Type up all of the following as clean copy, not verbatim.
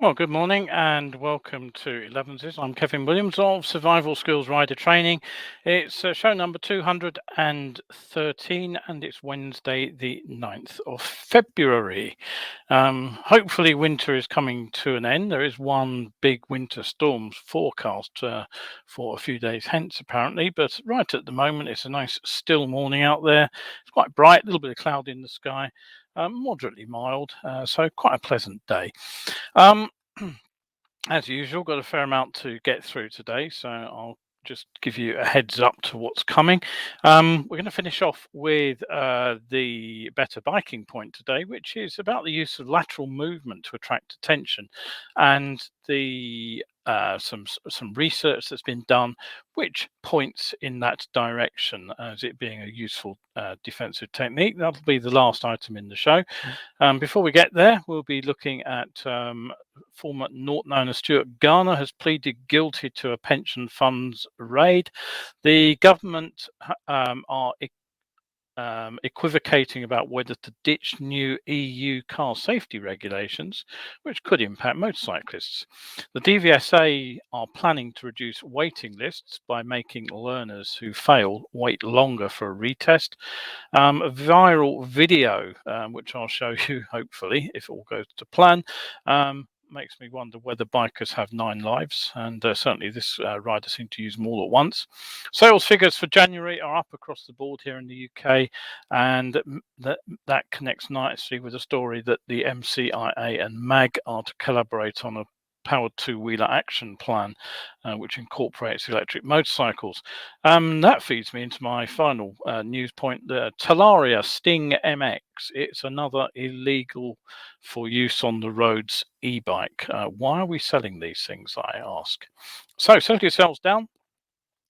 Well, good morning and welcome to Elevenses. I'm Kevin Williams of Survival Skills Rider Training. It's show number 213 and it's Wednesday, the 9th of February. Hopefully, winter is coming to an end. There is one big winter storm forecast for a few days hence, apparently, but right at the moment, it's a nice still morning out there. It's quite bright, a little bit of cloud in the sky. Moderately mild, so quite a pleasant day. Um, as usual, got a fair amount to get through today, so I'll just give you a heads up to what's coming. We're going to finish off with the better biking point today, which is about the use of lateral movement to attract attention, and the some research that's been done which points in that direction as it being a useful defensive technique. That'll be the last item in the show. Before we get there, we'll be looking at former Norton owner Stuart Garner has pleaded guilty to a pension funds raid. The government are equivocating about whether to ditch new EU car safety regulations, which could impact motorcyclists. The DVSA are planning to reduce waiting lists by making learners who fail wait longer for a retest. A viral video, which I'll show you hopefully if all goes to plan, makes me wonder whether bikers have 9 lives, and certainly this rider seemed to use them all at once. Sales figures for January are up across the board here in the UK, and that connects nicely with a story that the MCIA and MAG are to collaborate on a powered two-wheeler action plan, which incorporates electric motorcycles. That feeds me into my final news point, the Talaria STING MX. It's another illegal for use on the roads e-bike. Why are we selling these things, I ask? So settle yourselves down.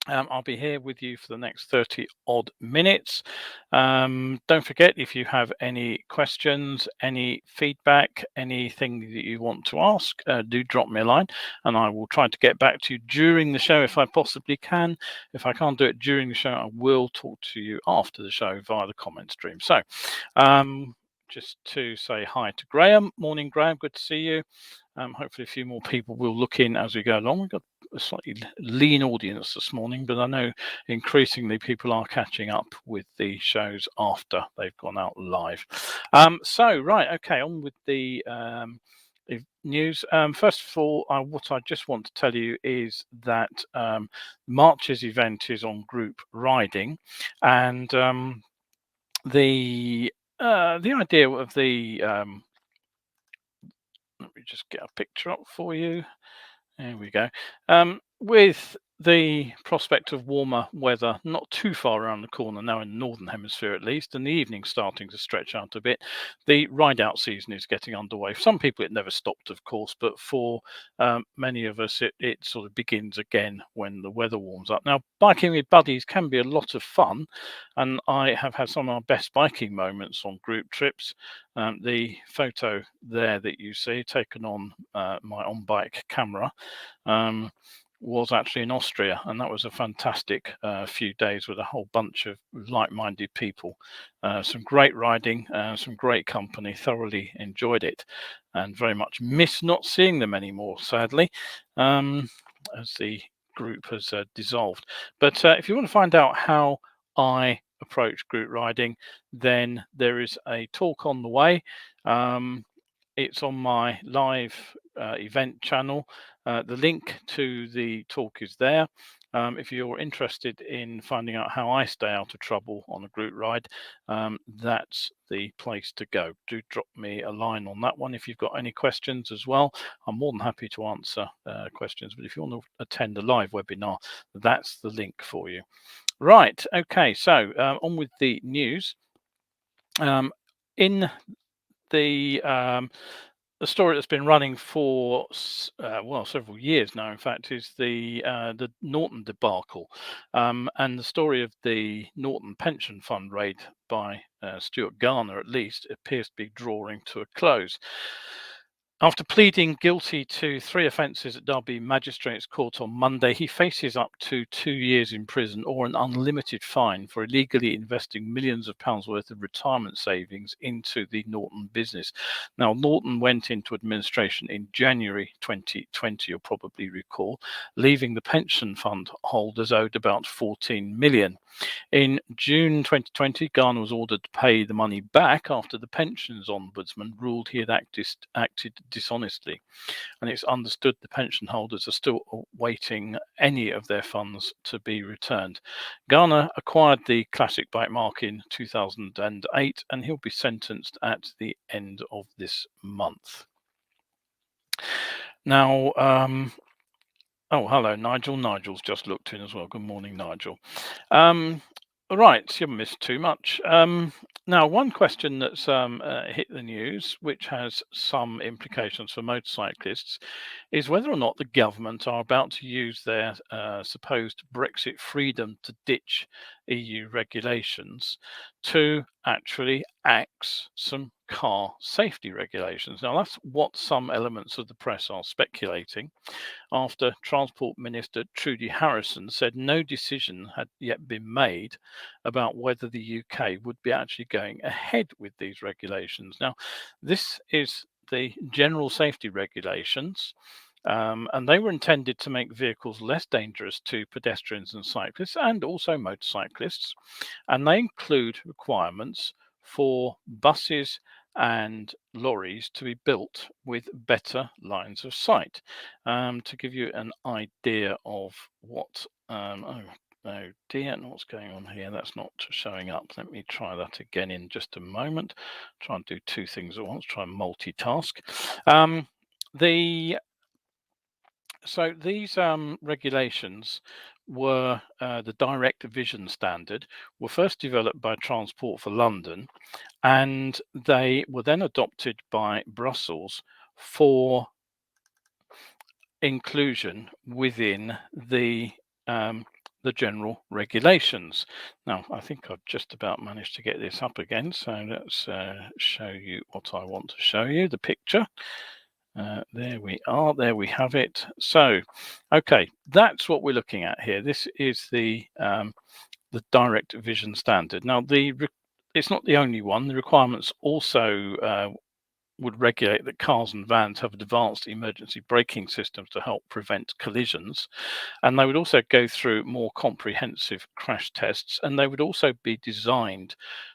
I'll be here with you for the next 30 odd minutes. Don't forget, if you have any questions, any feedback, anything that you want to ask, do drop me a line and I will try to get back to you during the show if I possibly can. If I can't do it during the show, I will talk to you after the show via the comment stream. So just to say hi to Graham. Morning, Graham. Good to see you. Hopefully a few more people will look in as we go along. We've got a slightly lean audience this morning, but I know increasingly people are catching up with the shows after they've gone out live. Right, okay, on with the news. First of all, what I just want to tell you is that March's event is on group riding, and the idea of the let me just get a picture up for you. There we go. With the prospect of warmer weather not too far around the corner now in the northern hemisphere at least, and the evening starting to stretch out a bit, the ride out season is getting underway. For some people it never stopped, of course, but for many of us it sort of begins again when the weather warms up. Now, biking with buddies can be a lot of fun, and I have had some of our best biking moments on group trips. The photo there that you see taken on my on-bike camera was actually in Austria, and that was a fantastic few days with a whole bunch of like-minded people. Some great riding, some great company. Thoroughly enjoyed it, and very much miss not seeing them anymore, sadly, as the group has dissolved. But if you want to find out how I approach group riding, then there is a talk on the way. It's on my live event channel. The link to the talk is there. If you're interested in finding out how I stay out of trouble on a group ride, that's the place to go. Do drop me a line on that one if you've got any questions as well. I'm more than happy to answer questions, but if you want to attend a live webinar, that's the link for you. Right, okay, so on with the news. In the story that's been running for several years now, in fact, is the Norton debacle, and the story of the Norton pension fund raid by Stuart Garner, at least, appears to be drawing to a close. After pleading guilty to 3 offences at Derby Magistrates Court on Monday, he faces up to 2 years in prison or an unlimited fine for illegally investing millions of pounds worth of retirement savings into the Norton business. Now, Norton went into administration in January 2020, you'll probably recall, leaving the pension fund holders owed about 14 million. In June 2020, Garner was ordered to pay the money back after the pensions ombudsman ruled he had acted dishonestly. And it's understood the pension holders are still awaiting any of their funds to be returned. Garner acquired the classic bike mark in 2008, and he'll be sentenced at the end of this month. Now, oh, hello, Nigel. Nigel's just looked in as well. Good morning, Nigel. Right, you haven't missed too much. Now, one question that's hit the news, which has some implications for motorcyclists, is whether or not the government are about to use their supposed Brexit freedom to ditch EU regulations to actually axe some car safety regulations. Now, that's what some elements of the press are speculating, after Transport Minister Trudy Harrison said no decision had yet been made about whether the UK would be actually going ahead with these regulations. Now, this is the general safety regulations. And they were intended to make vehicles less dangerous to pedestrians and cyclists and also motorcyclists. And they include requirements for buses and lorries to be built with better lines of sight. To give you an idea of what, oh dear, what's going on here? That's not showing up. Let me try that again in just a moment. Try and do two things at once, try and multitask. So these regulations were the direct vision standard, were first developed by Transport for London, and they were then adopted by Brussels for inclusion within the general regulations. Now, I think I've just about managed to get this up again, so let's show you what I want to show you, the picture. There we are, there we have it. So, okay, that's what we're looking at here. This is the direct vision standard. Now, it's not the only one. The requirements also would regulate that cars and vans have advanced emergency braking systems to help prevent collisions. And they would also go through more comprehensive crash tests, and they would also be designed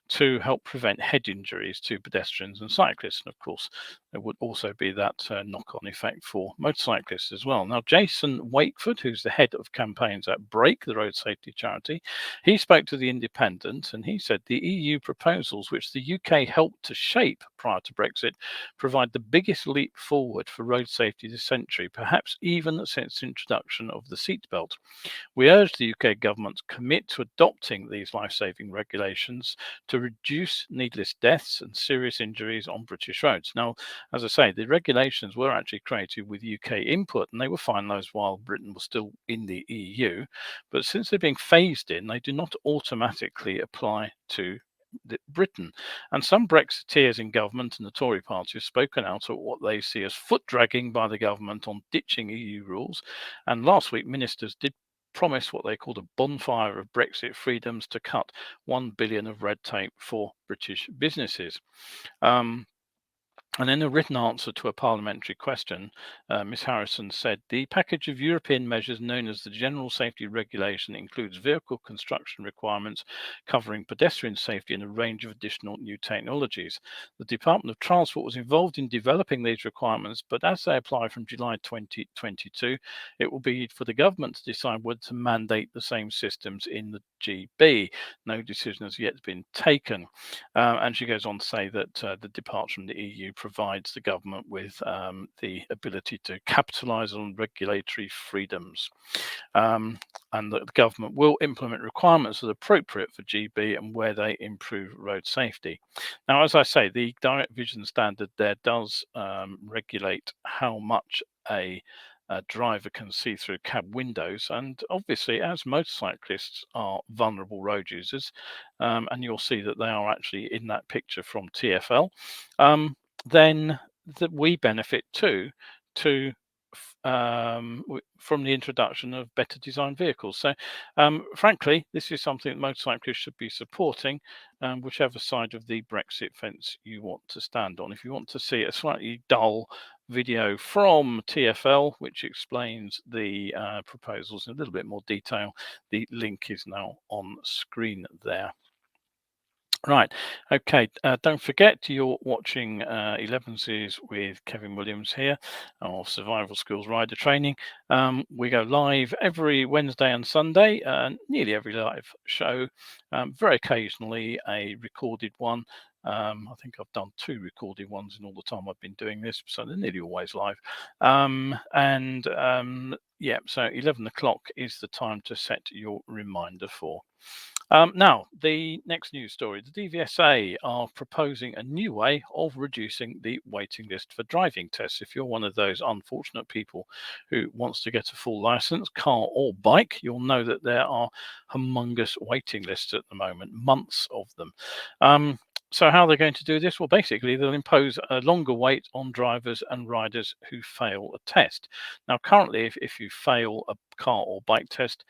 to help prevent head injuries to pedestrians and cyclists. And of course, there would also be that knock-on effect for motorcyclists as well. Now, Jason Wakeford, who's the head of campaigns at Break, the road safety charity, he spoke to The Independent, and he said the EU proposals, which the UK helped to shape prior to Brexit, provide the biggest leap forward for road safety this century, perhaps even since the introduction of the seatbelt. We urge the UK government to commit to adopting these life-saving regulations to reduce needless deaths and serious injuries on British roads. Now, as I say, the regulations were actually created with UK input, and they were finalised while Britain was still in the EU. But since they're being phased in, they do not automatically apply to Britain. And some Brexiteers in government and the Tory party have spoken out at what they see as foot dragging by the government on ditching EU rules. And last week, ministers did promise what they called a bonfire of Brexit freedoms to cut 1 billion of red tape for British businesses. And in a written answer to a parliamentary question, Ms Harrison said, the package of European measures known as the General Safety Regulation includes vehicle construction requirements covering pedestrian safety and a range of additional new technologies. The Department of Transport was involved in developing these requirements, but as they apply from July 2022, it will be for the government to decide whether to mandate the same systems in the GB. No decision has yet been taken. And she goes on to say that the departure from the EU provides the government with the ability to capitalise on regulatory freedoms, and that the government will implement requirements as appropriate for GB and where they improve road safety. Now, as I say, the direct vision standard there does regulate how much a driver can see through cab windows, and obviously as motorcyclists are vulnerable road users, and you'll see that they are actually in that picture from TfL, then that we benefit too to from the introduction of better designed vehicles. So, frankly, this is something that motorcyclists should be supporting, whichever side of the Brexit fence you want to stand on. If you want to see a slightly dull video from TfL, which explains the proposals in a little bit more detail, the link is now on screen there. Right. Okay. Don't forget you're watching Elevenses with Kevin Williams here of Survival Skills Rider Training. We go live every Wednesday and Sunday, nearly every live show, very occasionally a recorded one. I think I've done 2 recorded ones in all the time I've been doing this, so they're nearly always live. Yeah, so 11 o'clock is the time to set your reminder for. Now, the next news story. The DVSA are proposing a new way of reducing the waiting list for driving tests. If you're one of those unfortunate people who wants to get a full license, car or bike, you'll know that there are humongous waiting lists at the moment, months of them. So how are they going to do this? Well, basically, they'll impose a longer wait on drivers and riders who fail a test. Now, currently, if you fail a car or bike test,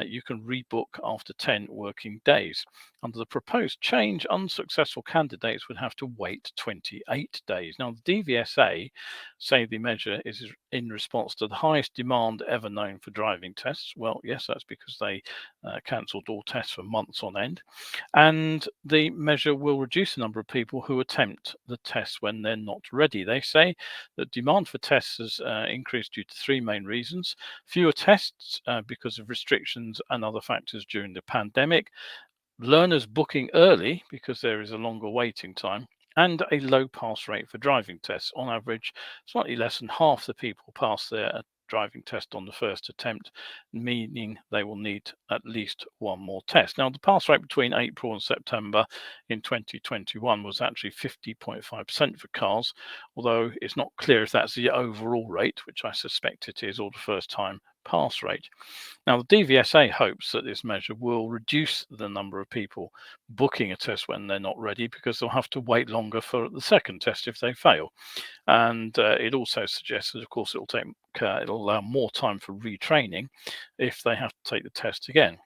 you can rebook after 10 working days. Under the proposed change, unsuccessful candidates would have to wait 28 days. Now, the DVSA say the measure is in response to the highest demand ever known for driving tests. Well, yes, that's because they cancelled all tests for months on end. And the measure will reduce the number of people who attempt the tests when they're not ready. They say that demand for tests has increased due to 3 main reasons: fewer tests because of restrictions and other factors during the pandemic, learners booking early because there is a longer waiting time, and a low pass rate for driving tests. On average, slightly less than half the people pass their driving test on the first attempt, meaning they will need at least one more test. Now, the pass rate between April and September in 2021 was actually 50.5% for cars, although it's not clear if that's the overall rate, which I suspect it is, or the first time pass rate. Now, the DVSA hopes that this measure will reduce the number of people booking a test when they're not ready, because they'll have to wait longer for the second test if they fail. And it also suggests that, of course, it'll allow more time for retraining if they have to take the test again.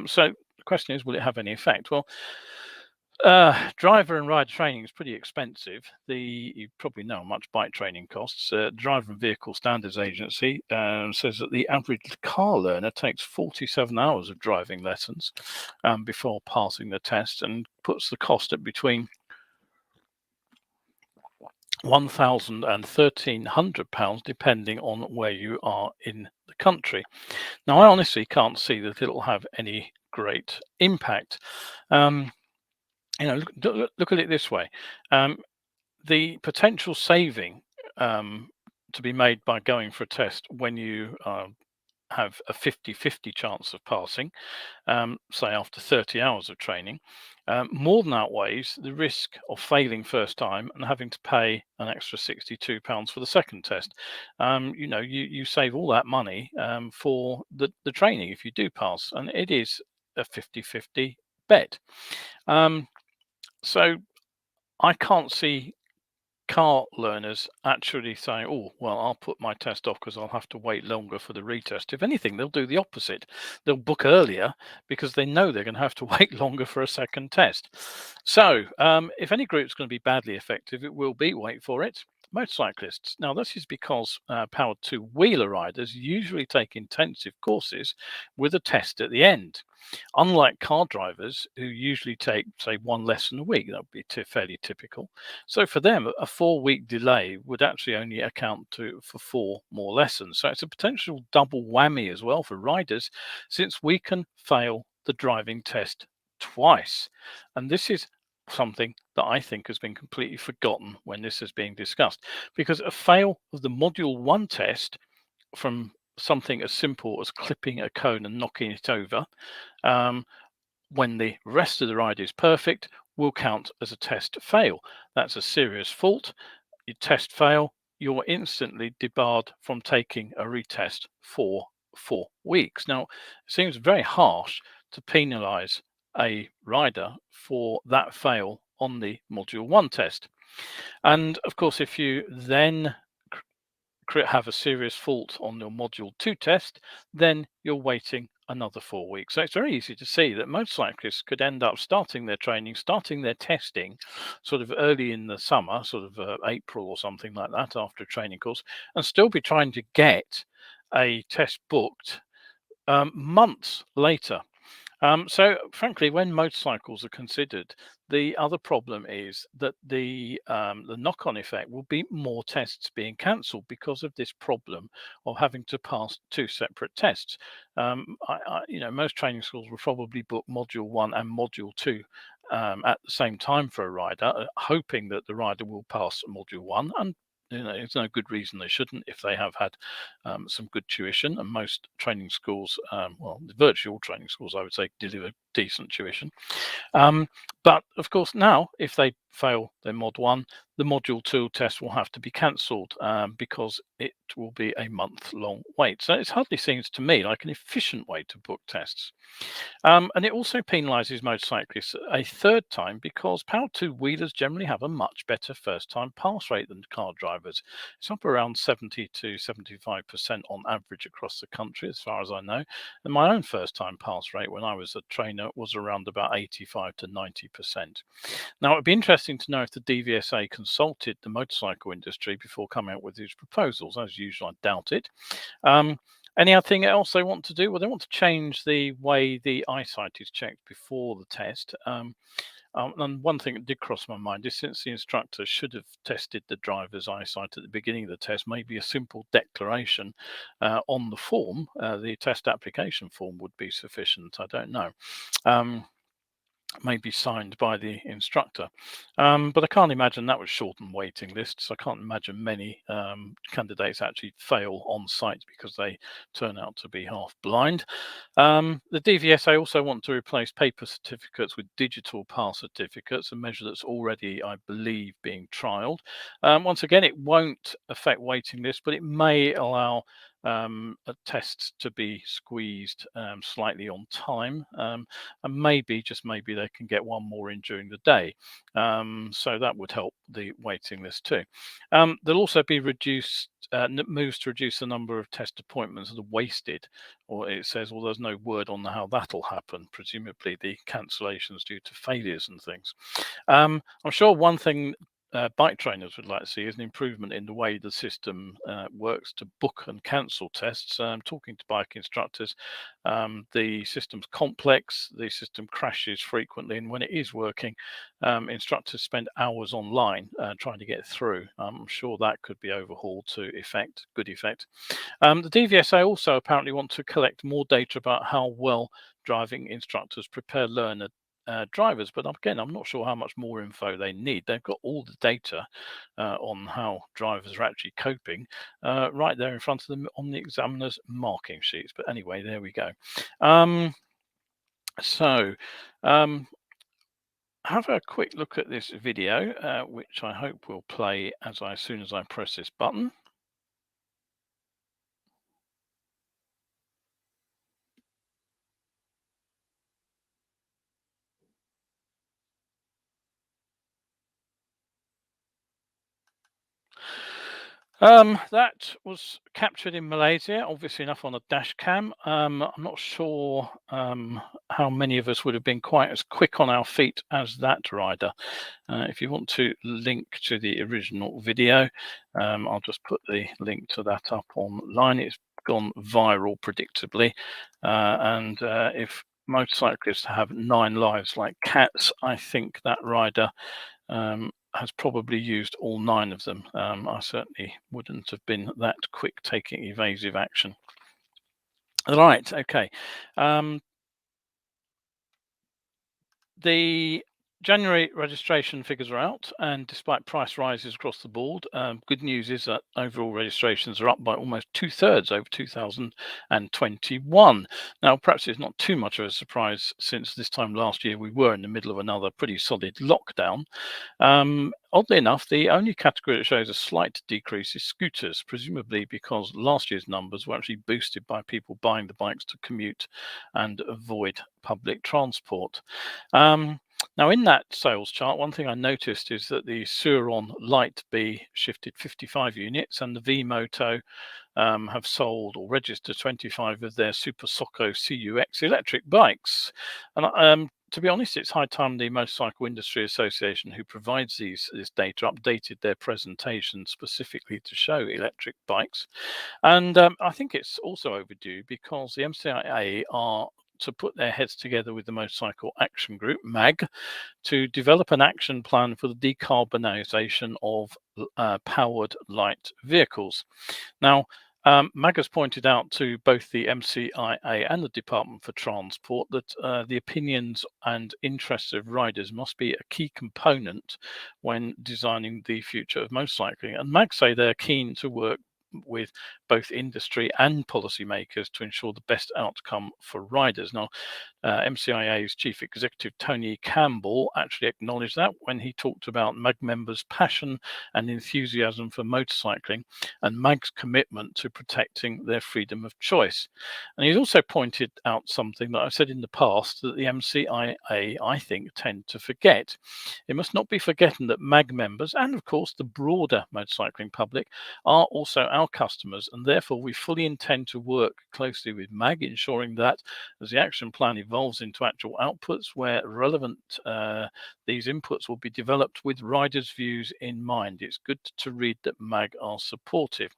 So the question is, will it have any effect? Well, driver and rider training is pretty expensive. You probably know how much bike training costs. Driver and Vehicle Standards Agency says that the average car learner takes 47 hours of driving lessons before passing the test, and puts the cost at between £1,000 and £1,300, depending on where you are in the country. Now, I honestly can't see that it'll have any great impact. Look at it this way. The potential saving to be made by going for a test when you have a 50-50 chance of passing, say after 30 hours of training, more than outweighs the risk of failing first time and having to pay an extra £62 for the second test. You save all that money for the training if you do pass, and it is a 50-50 bet. So I can't see car learners actually saying, oh, well, I'll put my test off because I'll have to wait longer for the retest. If anything, they'll do the opposite. They'll book earlier because they know they're going to have to wait longer for a second test. So if any group's going to be badly effective, it will be, wait for it, motorcyclists. Now, this is because powered two-wheeler riders usually take intensive courses with a test at the end. Unlike car drivers, who usually take, say, 1 lesson a week, that would be fairly typical. So for them, a 4-week delay would actually only account for 4 more lessons. So it's a potential double whammy as well for riders, since we can fail the driving test twice. And this is something that I think has been completely forgotten when this is being discussed, because a fail of the Module 1 test, from something as simple as clipping a cone and knocking it over, when the rest of the ride is perfect, will count as a test fail. That's a serious fault. You test fail, you're instantly debarred from taking a retest for 4 weeks. Now, it seems very harsh to penalise a rider for that fail on the Module 1 test. And of course, if you then have a serious fault on your module 2 test, then you're waiting another 4 weeks. So it's very easy to see that most cyclists could end up starting their training, starting their testing sort of early in the summer, sort of April or something like that, after a training course, and still be trying to get a test booked months later. So, frankly, when motorcycles are considered, the other problem is that the knock-on effect will be more tests being cancelled because of this problem of having to pass two separate tests. Most training schools will probably book Module 1 and Module 2 at the same time for a rider, hoping that the rider will pass Module 1, and there's no good reason they shouldn't if they have had some good tuition. And most training schools, well, virtually all training schools, I would say, deliver decent tuition. But of course, now if they fail their Mod 1, the Module 2 test will have to be cancelled because it will be a month-long wait. So it hardly seems to me like an efficient way to book tests. And it also penalises motorcyclists a third time because Power 2 wheelers generally have a much better first-time pass rate than car drivers. It's up around 70 to 75% on average across the country, as far as I know. And my own first-time pass rate when I was a trainer was around about 85 to 90%. Now, it would be interesting to know if the DVSA consulted the motorcycle industry before coming out with these proposals. As usual, I doubt it. Anything else they want to do? Well, they want to change the way the eyesight is checked before the test. And one thing that did cross my mind is, since the instructor should have tested the driver's eyesight at the beginning of the test, maybe a simple declaration on the form, the test application form, would be sufficient. I don't know. May be signed by the instructor. But I can't imagine that would shorten waiting lists. I can't imagine many candidates actually fail on site because they turn out to be half blind. The DVSA also want to replace paper certificates with digital pass certificates, a measure that's already, I believe, being trialled. Once again, it won't affect waiting lists, but it may allow tests to be squeezed slightly on time, and maybe, just maybe, they can get one more in during the day. So that would help the waiting list too. There'll also be reduced moves to reduce the number of test appointments that are wasted, or it says, well, there's no word on how that'll happen, presumably the cancellations due to failures and things. I'm sure one thing bike trainers would like to see is an improvement in the way the system works to book and cancel tests. Talking to bike instructors, the system's complex, the system crashes frequently, and when it is working, instructors spend hours online trying to get through. I'm sure that could be overhauled to good effect. The DVSA also apparently want to collect more data about how well driving instructors prepare learner drivers, but again, I'm not sure how much more info they need. They've got all the data on how drivers are actually coping right there in front of them on the examiner's marking sheets. But anyway, there we go. Have a quick look at this video, which I hope will play as soon as I press this button. That was captured in Malaysia, obviously enough on a dash cam. I'm not sure how many of us would have been quite as quick on our feet as that rider. If you want to link to the original video, I'll just put the link to that up online. It's gone viral, predictably. And if motorcyclists have 9 lives like cats, I think that rider has probably used all 9 of them. I certainly wouldn't have been that quick taking evasive action. Right, okay. The January registration figures are out, and despite price rises across the board, good news is that overall registrations are up by almost 2/3 over 2021. Now, perhaps it's not too much of a surprise, since this time last year we were in the middle of another pretty solid lockdown. Oddly enough, the only category that shows a slight decrease is scooters, presumably because last year's numbers were actually boosted by people buying the bikes to commute and avoid public transport. Now, in that sales chart, one thing I noticed is that the Suron Light B shifted 55 units, and the V-Moto have sold or registered 25 of their Super Socco CUX electric bikes. And to be honest, it's high time the Motorcycle Industry Association, who provides this data, updated their presentation specifically to show electric bikes. And I think it's also overdue because the MCIA are to put their heads together with the Motorcycle Action Group, MAG, to develop an action plan for the decarbonisation of powered light vehicles. Now, MAG has pointed out to both the MCIA and the Department for Transport that the opinions and interests of riders must be a key component when designing the future of motorcycling. And MAG say they're keen to work with both industry and policymakers to ensure the best outcome for riders. Now, MCIA's chief executive Tony Campbell actually acknowledged that when he talked about MAG members' passion and enthusiasm for motorcycling and MAG's commitment to protecting their freedom of choice. And he's also pointed out something that I've said in the past that the MCIA, I think, tend to forget. It must not be forgotten that MAG members and, of course, the broader motorcycling public are also our customers, and therefore we fully intend to work closely with MAG, ensuring that as the action plan evolves into actual outputs where relevant, these inputs will be developed with riders' views in mind. It's good to read that MAG are supportive.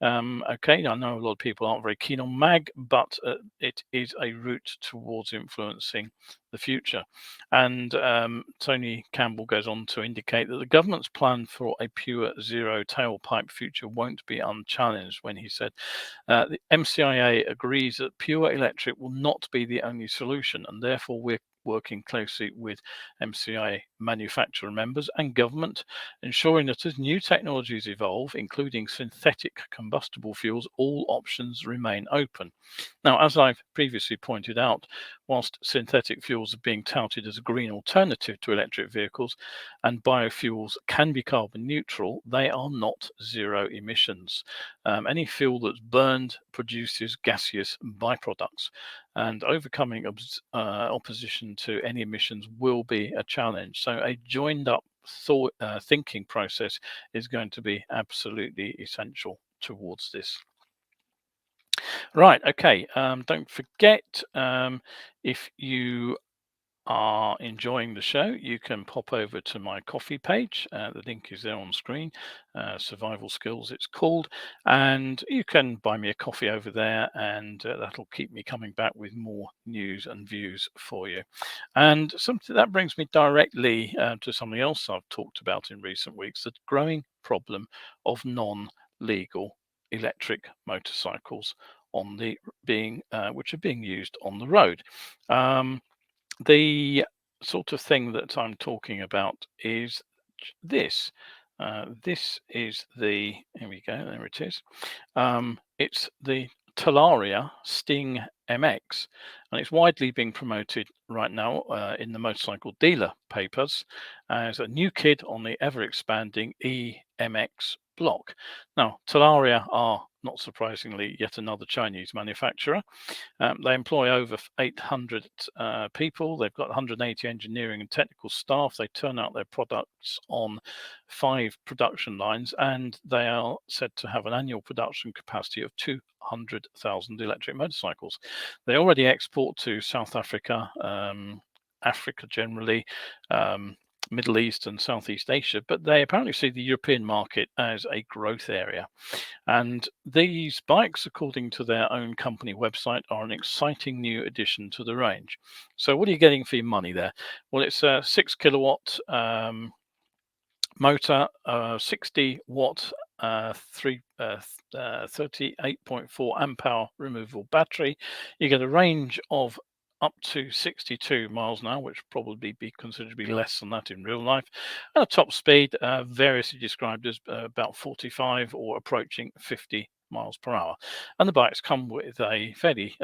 Okay, I know a lot of people aren't very keen on MAG, but it is a route towards influencing the future. And Tony Campbell goes on to indicate that the government's plan for a pure zero tailpipe future won't be unchallenged when he said, the MCIA agrees that pure electric will not be the only solution, and therefore we're working closely with MCIA manufacturer members and government, ensuring that as new technologies evolve, including synthetic combustible fuels, all options remain open. Now, as I've previously pointed out, whilst synthetic fuels are being touted as a green alternative to electric vehicles and biofuels can be carbon neutral, they are not zero emissions. Any fuel that's burned produces gaseous byproducts, and overcoming opposition to any emissions will be a challenge. So a joined up thinking process is going to be absolutely essential towards this. Right, okay, don't forget, if you are enjoying the show, you can pop over to my coffee page. The link is there on screen. Survival Skills, it's called, and you can buy me a coffee over there, and that'll keep me coming back with more news and views for you. And something that brings me directly to something else I've talked about in recent weeks: the growing problem of non-legal electric motorcycles on the which are being used on the road. The sort of thing that I'm talking about is this. This is here we go, there it is. It's the Talaria STING MX, and it's widely being promoted right now in the motorcycle dealer papers as a new kid on the ever expanding EMX block. Now, Talaria are, not surprisingly, yet another Chinese manufacturer. They employ over 800 people. They've got 180 engineering and technical staff. They turn out their products on 5 production lines, and they are said to have an annual production capacity of 200,000 electric motorcycles. They already export to South Africa, Africa generally, Middle East and Southeast Asia, but they apparently see the European market as a growth area. And these bikes, according to their own company website, are an exciting new addition to the range. So what are you getting for your money there? Well, it's a 6 kilowatt motor, 60 watt, 38.4 amp hour removable battery. You get a range of up to 62 miles an hour, which probably be considered to be less than that in real life. And a top speed, variously described as about 45 or approaching 50 miles per hour. And the bikes come with a fairly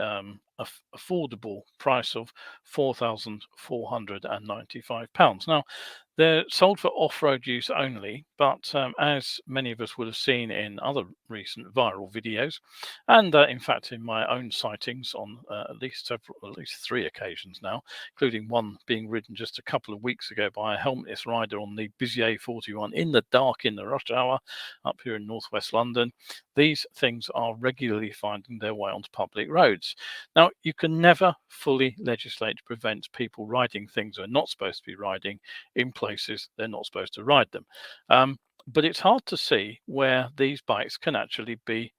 affordable price of £4,495. Now, They're sold for off-road use only, but as many of us would have seen in other recent viral videos, and in fact in my own sightings on at least three occasions now, including one being ridden just a couple of weeks ago by a helmetless rider on the busy A41 in the dark in the rush hour up here in northwest London. These things are regularly finding their way onto public roads. Now, you can never fully legislate to prevent people riding things they're not supposed to be riding in places they're not supposed to ride them. But it's hard to see where these bikes can actually be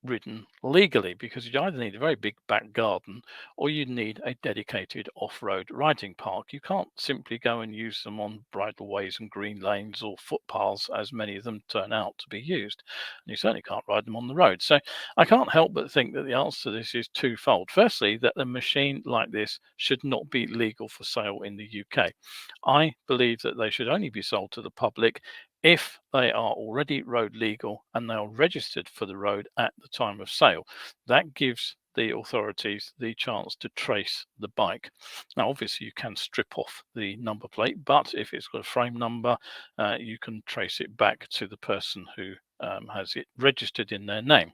ridden legally, because you either need a very big back garden or you need a dedicated off-road riding park. You can't simply go and use them on bridleways and green lanes or footpaths, as many of them turn out to be used, and you certainly can't ride them on the road. So I can't help but think that the answer to this is twofold. Firstly, that a machine like this should not be legal for sale in the UK. I believe that they should only be sold to the public if they are already road legal and they are registered for the road at the time of sale. That gives the authorities the chance to trace the bike. Now, obviously, you can strip off the number plate, but if it's got a frame number, you can trace it back to the person who has it registered in their name.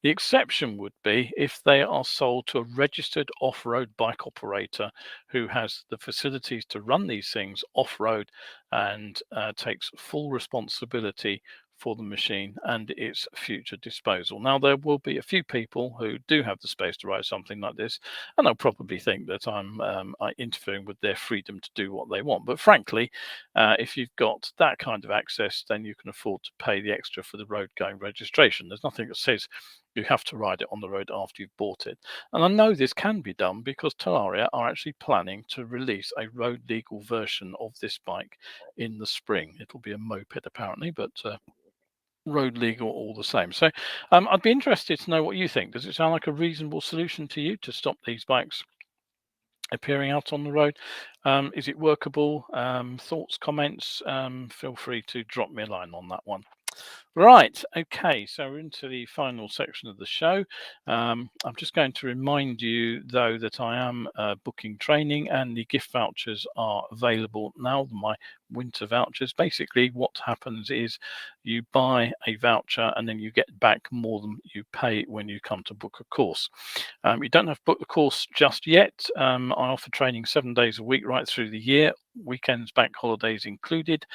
The exception would be if they are sold to a registered off-road bike operator who has the facilities to run these things off-road and takes full responsibility for the machine and its future disposal. Now, there will be a few people who do have the space to write something like this, and they'll probably think that I'm interfering with their freedom to do what they want. But frankly, if you've got that kind of access, then you can afford to pay the extra for the road going registration. There's nothing that says you have to ride it on the road after you've bought it. And I know this can be done because Talaria are actually planning to release a road legal version of this bike in the spring. It'll be a moped apparently, but road legal all the same. So I'd be interested to know what you think. Does it sound like a reasonable solution to you to stop these bikes appearing out on the road? Is it workable? Thoughts, comments? Feel free to drop me a line on that one. Right, okay, so we're into the final section of the show. I'm just going to remind you, though, that I am booking training and the gift vouchers are available now, my winter vouchers. Basically, what happens is you buy a voucher and then you get back more than you pay when you come to book a course. You don't have to book the course just yet. I offer training 7 days a week right through the year, weekends, bank holidays included,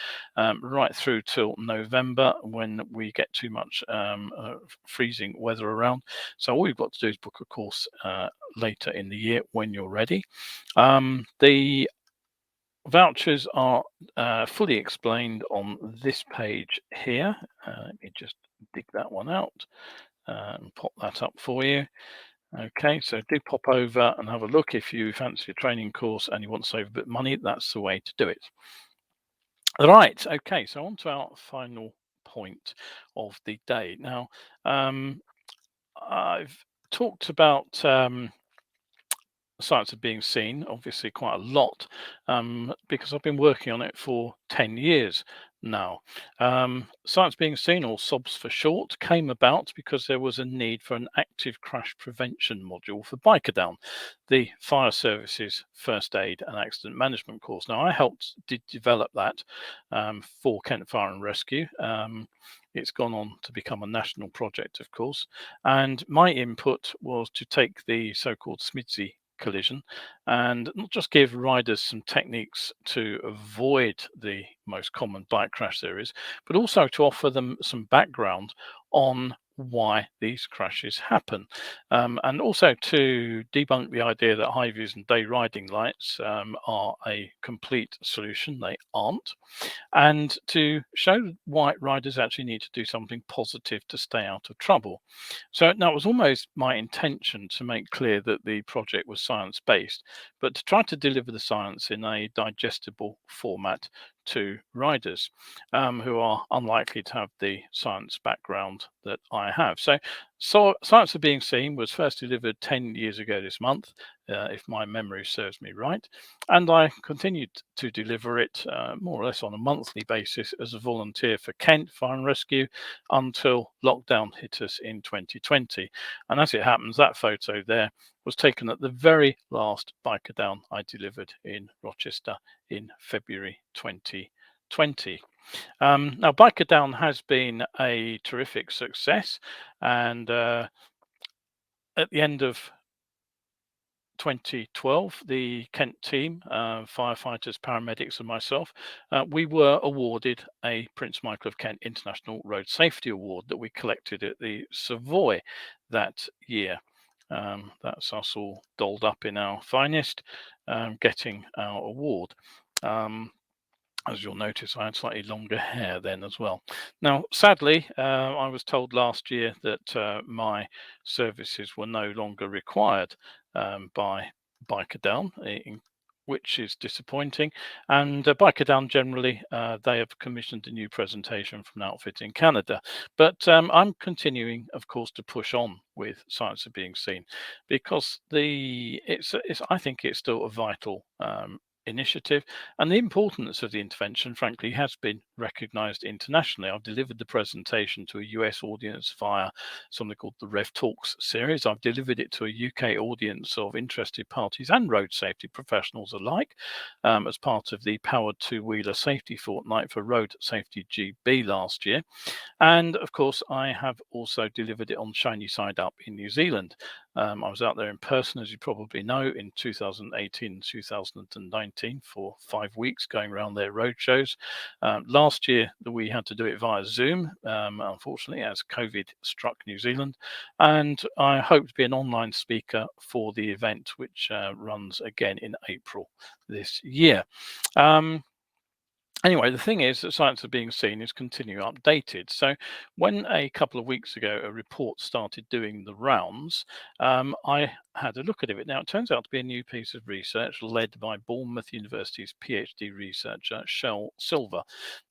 right through till November when we get too much freezing weather around. So all you've got to do is book a course later in the year when you're ready. The vouchers are fully explained on this page here. Let me just dig that one out and pop that up for you. Okay, so do pop over and have a look if you fancy a training course and you want to save a bit of money. That's the way to do it. Right, okay, so on to our final point of the day. Now, I've talked about science of being seen, obviously quite a lot, because I've been working on it for 10 years now. Science being seen, or SOBS for short, came about because there was a need for an active crash prevention module for Biker Down, the fire services first aid and accident management course. Now, I helped develop that for Kent Fire and Rescue. It's gone on to become a national project, of course, and my input was to take the so-called SMIDSI collision and not just give riders some techniques to avoid the most common bike crash there is, but also to offer them some background on why these crashes happen, and also to debunk the idea that high vis and day riding lights are a complete solution. They aren't, and to show why riders actually need to do something positive to stay out of trouble. So now it was almost my intention to make clear that the project was science-based, but to try to deliver the science in a digestible format to riders who are unlikely to have the science background that I have. So So, Science of Being Seen was first delivered 10 years ago this month, if my memory serves me right, and I continued to deliver it more or less on a monthly basis as a volunteer for Kent Fire and Rescue until lockdown hit us in 2020. And as it happens, that photo there was taken at the very last biker down I delivered in Rochester in February 2020. Now, Biker Down has been a terrific success, and at the end of 2012, the Kent team, firefighters, paramedics, and myself, we were awarded a Prince Michael of Kent International Road Safety Award that we collected at the Savoy that year. That's us all dolled up in our finest, getting our award. As you'll notice, I had slightly longer hair then as well. Now, sadly, I was told last year that my services were no longer required by Biker Down, which is disappointing. And Biker Down generally, they have commissioned a new presentation from an outfit in Canada. But I'm continuing, of course, to push on with Science of Being Seen because I think it's still a vital initiative, and the importance of the intervention, frankly, has been recognized internationally. I've delivered the presentation to a US audience via something called the Rev Talks series. I've delivered it to a UK audience of interested parties and road safety professionals alike as part of the Powered Two-Wheeler Safety Fortnight for Road Safety GB last year. And of course, I have also delivered it on Shiny Side Up in New Zealand. I was out there in person, as you probably know, in 2018 and 2019 for 5 weeks going around their road shows. Last year, we had to do it via Zoom, unfortunately, as COVID struck New Zealand. And I hope to be an online speaker for the event, which runs again in April this year. Anyway, the thing is that Science of Being Seen is continually updated. So when a couple of weeks ago a report started doing the rounds, I had a look at it. Now, it turns out to be a new piece of research led by Bournemouth University's PhD researcher, Shell Silver.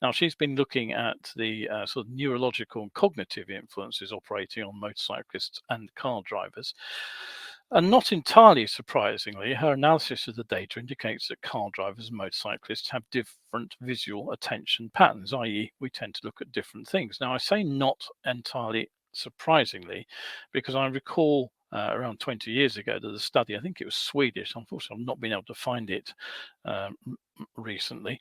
Now, she's been looking at the sort of neurological and cognitive influences operating on motorcyclists and car drivers. And not entirely surprisingly, her analysis of the data indicates that car drivers and motorcyclists have different visual attention patterns, i.e., we tend to look at different things. Now, I say not entirely surprisingly, because I recall around 20 years ago that the study, I think it was Swedish, unfortunately, I've not been able to find it recently.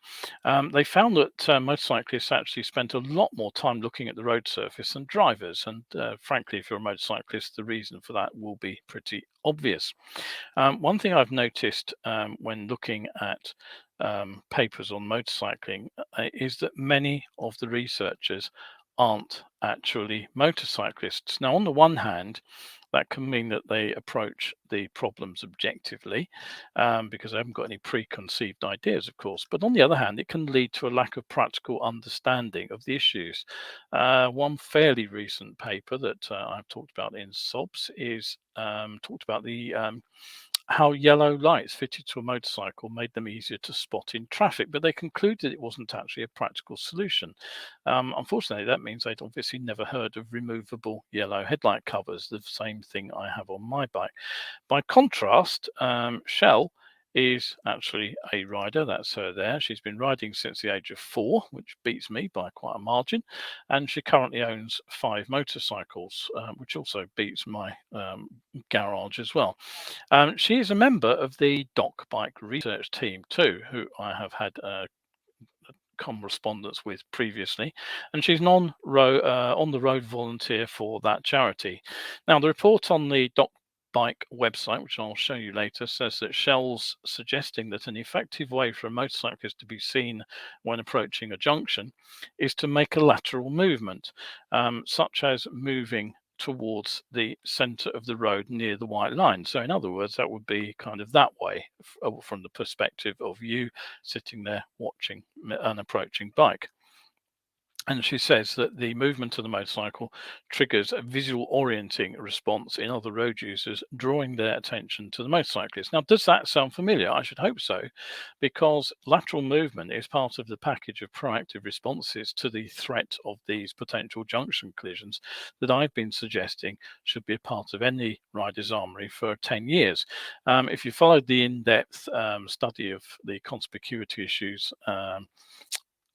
They found that motorcyclists actually spent a lot more time looking at the road surface than drivers. And frankly, if you're a motorcyclist, the reason for that will be pretty obvious. One thing I've noticed when looking at papers on motorcycling is that many of the researchers aren't actually motorcyclists. Now, on the one hand, that can mean that they approach the problems objectively because they haven't got any preconceived ideas, of course. But on the other hand, it can lead to a lack of practical understanding of the issues. One fairly recent paper that I've talked about in SOBS is talked about the how yellow lights fitted to a motorcycle made them easier to spot in traffic, but they concluded it wasn't actually a practical solution. Unfortunately, that means they'd obviously never heard of removable yellow headlight covers, the same thing I have on my bike. By contrast, Shell is actually a rider. That's her there. She's been riding since the age of 4, which beats me by quite a margin. And she currently owns 5 motorcycles, which also beats my garage as well. She is a member of the Doc Bike research team too, who I have had correspondence with previously, and she's an on the road volunteer for that charity. Now, the report on the Doc Bike website, which I'll show you later, says that Shell's suggesting that an effective way for a motorcyclist to be seen when approaching a junction is to make a lateral movement, such as moving towards the center of the road near the white line. So in other words, that would be kind of that way from the perspective of you sitting there watching an approaching bike. And she says that the movement of the motorcycle triggers a visual orienting response in other road users, drawing their attention to the motorcyclist. Now, does that sound familiar? I should hope so, because lateral movement is part of the package of proactive responses to the threat of these potential junction collisions that I've been suggesting should be a part of any rider's armoury for 10 years. If you followed the in-depth study of the conspicuity issues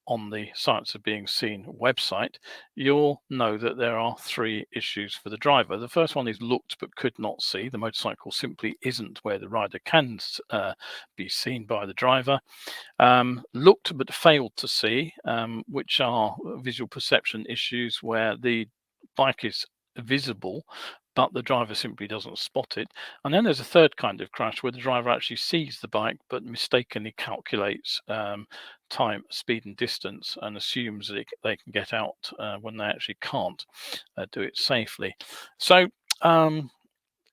on the Science of Being Seen website, you'll know that there are three issues for the driver. The first one is looked but could not see. The motorcycle simply isn't where the rider can be seen by the driver. Looked but failed to see, which are visual perception issues where the bike is visible but the driver simply doesn't spot it. And then there's a third kind of crash where the driver actually sees the bike but mistakenly calculates time, speed, and distance and assumes that they can get out when they actually can't do it safely. So,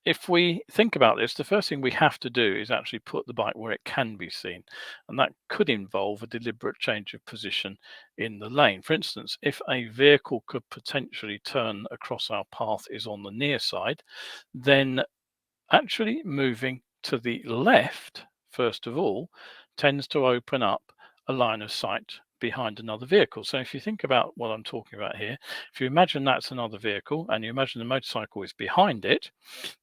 if we think about this, the first thing we have to do is actually put the bike where it can be seen. And that could involve a deliberate change of position in the lane. For instance, if a vehicle could potentially turn across our path is on the near side, then actually moving to the left, first of all, tends to open up a line of sight behind another vehicle. So if you think about what I'm talking about here, if you imagine that's another vehicle and you imagine the motorcycle is behind it,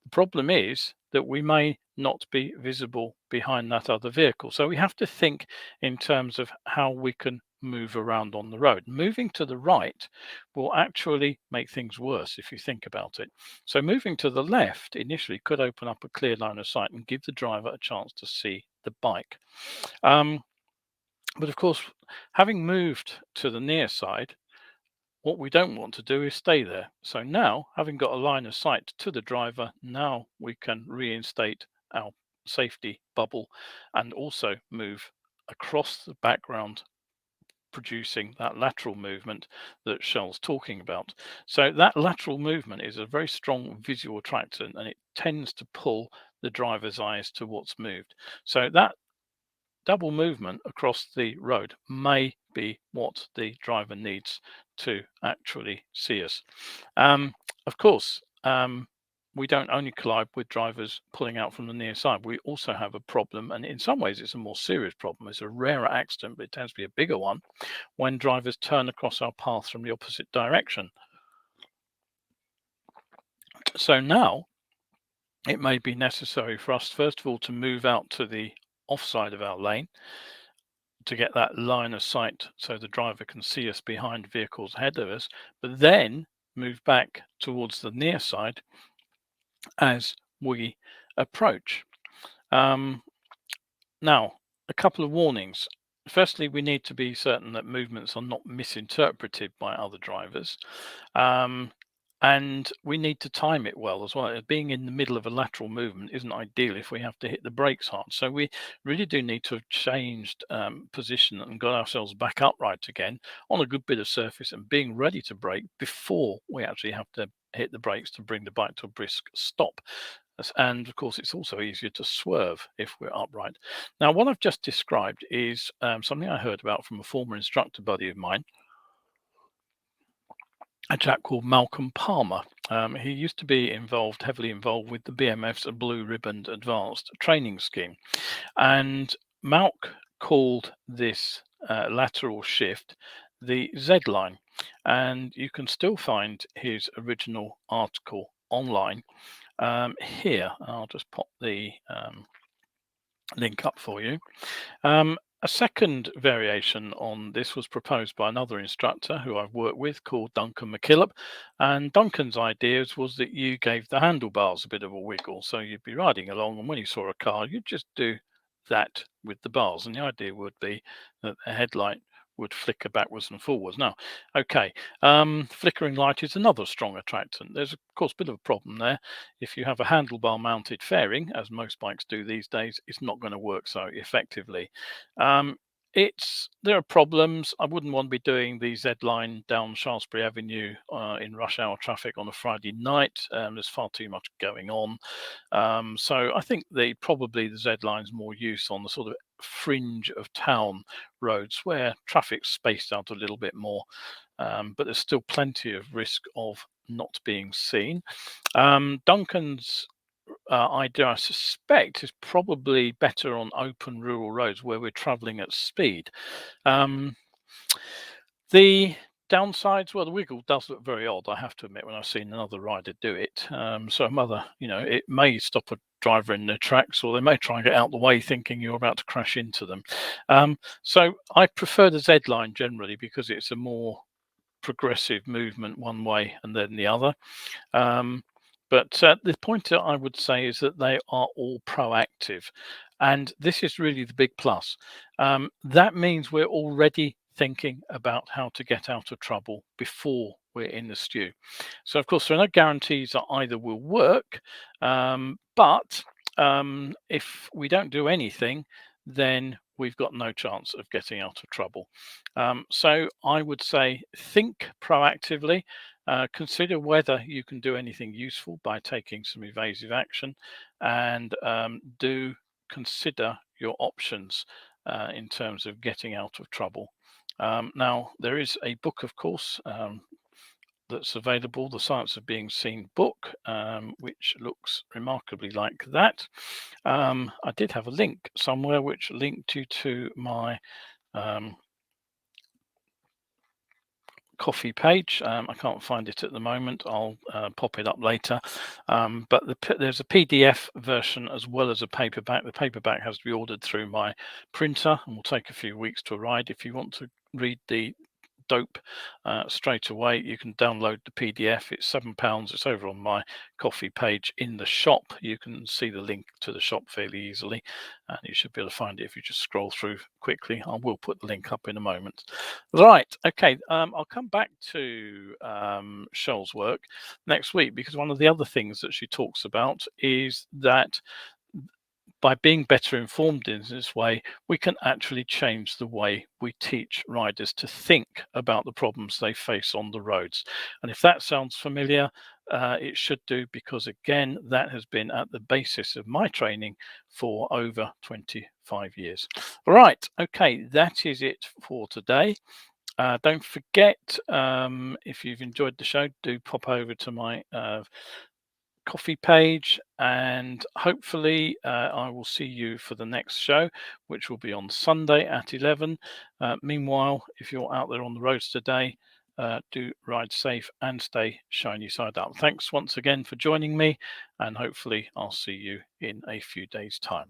the problem is that we may not be visible behind that other vehicle. So we have to think in terms of how we can move around on the road. Moving to the right will actually make things worse if you think about it. So moving to the left initially could open up a clear line of sight and give the driver a chance to see the bike. But of course, having moved to the near side, what we don't want to do is stay there. So now, having got a line of sight to the driver, now we can reinstate our safety bubble and also move across the background, producing that lateral movement that Shell's talking about. So that lateral movement is a very strong visual attractant and it tends to pull the driver's eyes to what's moved. So that double movement across the road may be what the driver needs to actually see us. Of course, we don't only collide with drivers pulling out from the near side. We also have a problem, and in some ways it's a more serious problem. It's a rarer accident, but it tends to be a bigger one when drivers turn across our path from the opposite direction. So now it may be necessary for us, first of all, to move out to the offside of our lane to get that line of sight so the driver can see us behind vehicles ahead of us, but then move back towards the near side as we approach. Now, a couple of warnings. Firstly, we need to be certain that movements are not misinterpreted by other drivers. And we need to time it well as well. Being in the middle of a lateral movement isn't ideal if we have to hit the brakes hard. So we really do need to have changed position and got ourselves back upright again on a good bit of surface and being ready to brake before we actually have to hit the brakes to bring the bike to a brisk stop. And of course, it's also easier to swerve if we're upright. Now, what I've just described is something I heard about from a former instructor buddy of mine, a chap called Malcolm Palmer. He used to be heavily involved with the BMF's Blue Ribbon Advanced Training Scheme. And Malk called this lateral shift the Z line. And you can still find his original article online here. I'll just pop the link up for you. A second variation on this was proposed by another instructor who I've worked with called Duncan Mckillip. And Duncan's ideas was that you gave the handlebars a bit of a wiggle. So you'd be riding along, and when you saw a car, you'd just do that with the bars. And the idea would be that the headlight would flicker backwards and forwards. Now, okay, flickering light is another strong attractant. There's, of course, a bit of a problem there. If you have a handlebar mounted fairing, as most bikes do these days, it's not going to work so effectively. There are problems. I wouldn't want to be doing the Z line down Shaftesbury Avenue in rush hour traffic on a Friday night. There's far too much going on. So I think probably the Z line's more use on the sort of fringe of town roads where traffic's spaced out a little bit more. but there's still plenty of risk of not being seen. Duncan's idea, I suspect, is probably better on open rural roads where we're traveling at speed. The downsides, well, the wiggle does look very odd, I have to admit, when I've seen another rider do it. So it may stop a driver in their tracks, or they may try and get out the way thinking you're about to crash into them. So I prefer the Z line generally because it's a more progressive movement one way and then the other. But the point that I would say is that they are all proactive. And this is really the big plus. That means we're already thinking about how to get out of trouble before we're in the stew. So, of course, there are no guarantees that either will work. But if we don't do anything, then we've got no chance of getting out of trouble. So I would say think proactively. Consider whether you can do anything useful by taking some evasive action, and do consider your options in terms of getting out of trouble. Now, there is a book, of course, that's available, the Science of Being Seen book, which looks remarkably like that. I did have a link somewhere which linked you to my coffee page. I can't find it at the moment. I'll pop it up later. But there's a PDF version as well as a paperback. The paperback has to be ordered through my printer and will take a few weeks to arrive. If you want to read the dope straight away, you can download the PDF. It's £7. It's over on my coffee page in the shop. You can see the link to the shop fairly easily, and you should be able to find it if you just scroll through quickly. I will put the link up in a moment. Right, okay, I'll come back to Cheryl's work next week, because one of the other things that she talks about is that by being better informed in this way, we can actually change the way we teach riders to think about the problems they face on the roads. And if that sounds familiar, it should do, because again, that has been at the basis of my training for over 25 years. All right, okay, that is it for today. Don't forget, if you've enjoyed the show, do pop over to my coffee page, and hopefully I will see you for the next show, which will be on Sunday at 11. Meanwhile, if you're out there on the roads today, do ride safe and stay shiny side up. Thanks once again for joining me, and hopefully I'll see you in a few days' time.